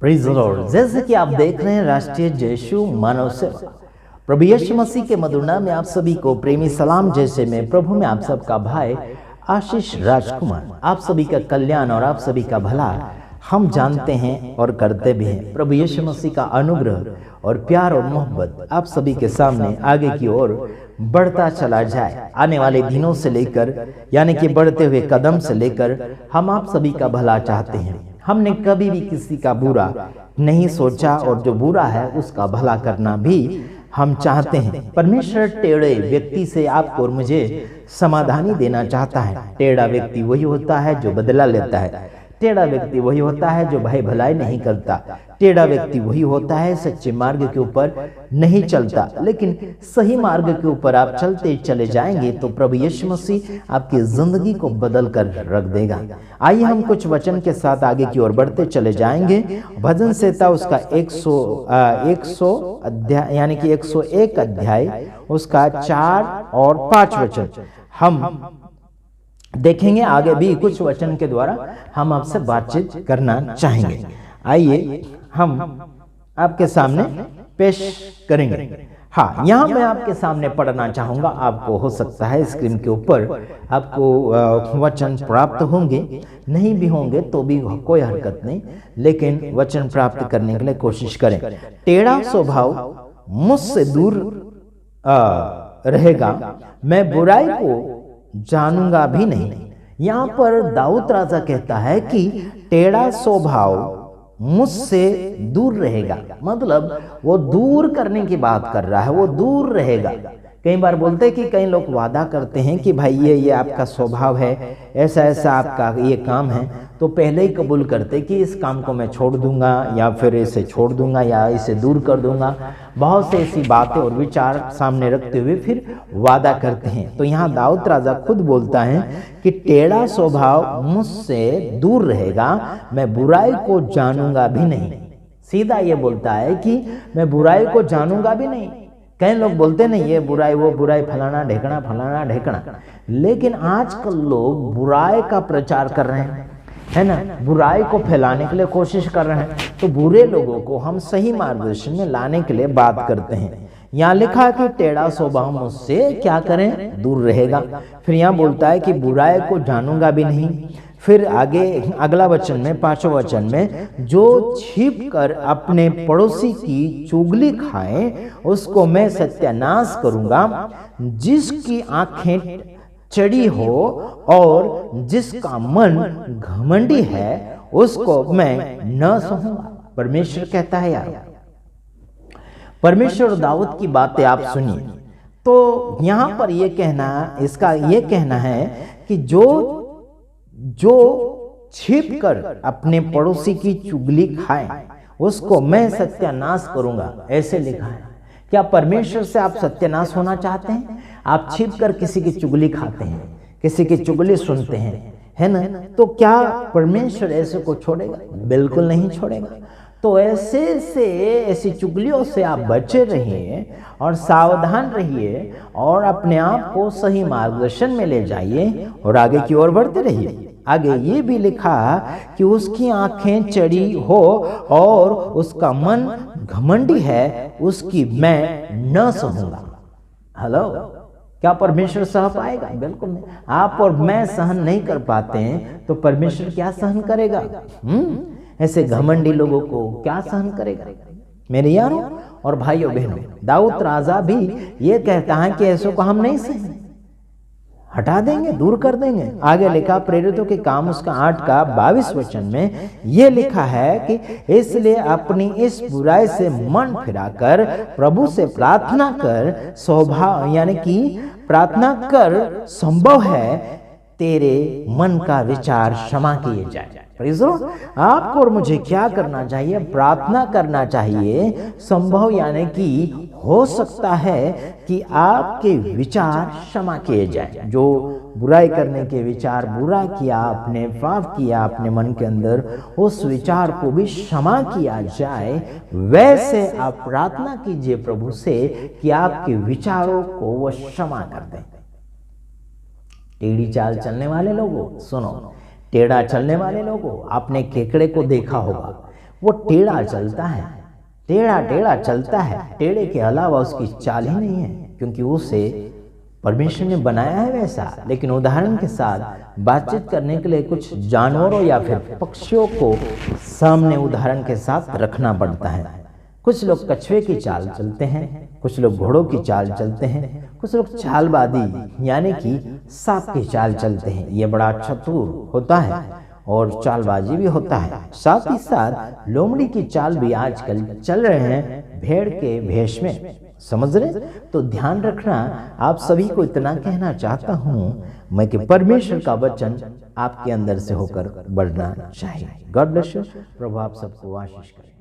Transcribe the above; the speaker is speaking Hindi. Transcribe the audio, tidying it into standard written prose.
Praise the Lord. जैसे कि आप देख रहे हैं राष्ट्रीय जयशु मानव सेवा, प्रभु यीशु मसीह के मधुर नाम में आप सभी को प्रेमी सलाम। जैसे मैं प्रभु में आप सबका भाई आशीष राजकुमार, आप सभी का कल्याण और आप सभी का भला हम जानते हैं और करते भी हैं। प्रभु यीशु मसीह का अनुग्रह और प्यार और मोहब्बत आप सभी के सामने आगे की ओर बढ़ता चला जाए। आने वाले दिनों से लेकर यानी कि बढ़ते हुए कदम से लेकर हम आप सभी का भला चाहते हैं। हमने कभी भी किसी का बुरा नहीं सोचा और जो बुरा है उसका भला करना भी हम चाहते हैं। परमेश्वर टेढ़े व्यक्ति से आपको और मुझे समाधानी देना चाहता है। टेढ़ा व्यक्ति वही होता है जो बदला लेता है। टेढ़ा व्यक्ति वही होता है जो भाई भलाई नहीं करता। टेढ़ा व्यक्ति वही होता है सच्चे मार्ग के ऊपर नहीं चलता। लेकिन सही मार्ग के ऊपर आप चलते चले जाएंगे तो प्रभु यीशु मसीह आपकी जिंदगी को बदल कर रख देगा। आइए हम कुछ वचन के साथ आगे की ओर बढ़ते चले जाएंगे। भजन संहिता उसका 100 अध्याय यानी कि 101 अध्याय उसका 4 और 5 वचन हम देखेंगे। आगे भी कुछ वचन के द्वारा हम आपसे बातचीत करना चाहेंगे। आइए हम आपके सामने पेश करेंगे। हाँ, यहाँ मैं आपके सामने पढ़ना चाहूंगा। आपको हो सकता है स्क्रीन के ऊपर आपको वचन प्राप्त होंगे, नहीं भी होंगे तो भी कोई हरकत नहीं, लेकिन वचन प्राप्त करने के लिए कोशिश करें। टेढ़ा स्वभाव मुझसे दूर रहेगा, मैं बुराई को जानूंगा भी नहीं। यहां पर दाऊद राजा कहता है कि टेढ़ा स्वभाव मुझसे दूर रहेगा, मतलब वो दूर करने की बात कर रहा है, वो दूर रहेगा। कई बार बोलते हैं कि कई लोग वादा करते हैं कि भाई ये आपका स्वभाव है, ऐसा ऐसा आपका ये काम है, तो पहले ही कबूल करते कि इस काम को मैं छोड़ दूंगा या फिर इसे छोड़ दूंगा या इसे दूर कर दूंगा। बहुत से ऐसी बातें और विचार सामने रखते हुए फिर वादा करते हैं। तो यहाँ दाऊद राजा खुद बोलता है कि टेढ़ा स्वभाव मुझसे दूर रहेगा, मैं बुराई को जानूंगा भी नहीं। सीधा ये बोलता है कि मैं बुराई को जानूंगा भी नहीं। कई लोग बोलते नहीं ये बुराई वो बुराई फलाना ढेकना, लेकिन आजकल लोग बुराई का प्रचार कर रहे हैं, है ना, बुराई को फैलाने के लिए कोशिश कर रहे हैं। तो बुरे लोगों को हम सही मार्गदर्शन में लाने के लिए बात करते हैं। यहाँ लिखा कि टेढ़ा स्वभाव मुझसे क्या करें, दूर रहेगा। फिर यहाँ बोलता है कि बुराई को जानूंगा भी नहीं। फिर आगे अगला वचन में 5वें वचन में, जो छिप कर अपने पड़ोसी की चुगली खाए उसको मैं सत्यानाश करूंगा। जिसकी आंखें चढ़ी हो और जिसका मन घमंडी है उसको मैं न सहूंगा। परमेश्वर कहता है यार, परमेश्वर दाऊद की बातें आप सुनिए। तो यहां पर ये कहना है कि जो छिप कर अपने पड़ोसी की चुगली खाए उसको मैं सत्यानाश करूंगा, ऐसे लिखा है। क्या परमेश्वर से आप सत्यानाश होना चाहते हैं? आप छिप कर किसी की चुगली खाते हैं, किसी की चुगली सुनते हैं, है ना, तो क्या परमेश्वर ऐसे को छोड़ेगा? बिल्कुल नहीं छोड़ेगा। तो ऐसी चुगलियों से आप बचे रहिए और सावधान रहिए और अपने आप को सही मार्गदर्शन में ले जाइए और आगे की ओर बढ़ते रहिए। आगे ये भी लिखा कि उसकी आंखें चढ़ी हो और उसका मन घमंडी है, उसकी मैं न सहूंगा। हेलो, क्या परमेश्वर सह पाएगा? बिल्कुल नहीं। आप और मैं सहन नहीं कर पाते हैं तो परमेश्वर क्या सहन करेगा? ऐसे घमंडी लोगों को क्या सहन करेगा? मेरे यारों और भाइयों बहनों, दाऊद राजा भी ये कहता है कि ऐसों को हम नहीं सहेंगे, हटा देंगे, दूर कर देंगे। आगे लिखा प्रेरितों के काम उसका 8 का 22 वचन में ये लिखा है कि इसलिए अपनी इस बुराई से मन फिराकर प्रभु से प्रार्थना कर, स्वभाव यानी कि प्रार्थना कर, संभव है तेरे मन का विचार क्षमा किए जाए। आपको और मुझे क्या करना चाहिए? प्रार्थना करना चाहिए। संभव यानी कि हो सकता है कि आपके विचार क्षमा किए जाए। जो बुराई करने के विचार, बुरा किया आपने, पाप किया आपने मन के अंदर, उस विचार को भी क्षमा किया जाए। वैसे आप प्रार्थना कीजिए प्रभु से कि आपके विचारों को वो क्षमा कर दें। टेढ़ी चाल चलने वाले लोगों सुनो, टेढ़ा चलने वाले लोगों, आपने केकड़े को देखा होगा, वो टेढ़ा चलता है, टेढ़ा टेढ़ा चलता है, टेढ़े के अलावा उसकी चाल ही नहीं है, क्योंकि उसे परमेश्वर ने बनाया है वैसा। लेकिन उदाहरण के साथ बातचीत करने के लिए कुछ जानवरों या फिर पक्षियों को सामने उदाहरण के साथ रखना पड़ता है। कुछ लोग कछुए की चाल चलते हैं, कुछ लोग घोड़ों की चाल चलते हैं, कुछ लोग चालबाजी यानी कि सांप की चाल चलते हैं। ये बड़ा चतुर होता है और चालबाजी भी होता है। साथ ही साथ लोमड़ी की चाल भी आजकल चल रहे हैं भेड़ के भेष में, समझ रहे। तो ध्यान रखना, आप सभी को इतना कहना चाहता हूं मैं कि परमेश्वर का वचन आपके अंदर से होकर बढ़ना चाहिए। God bless you. प्रभु आप सबको आशीष करे।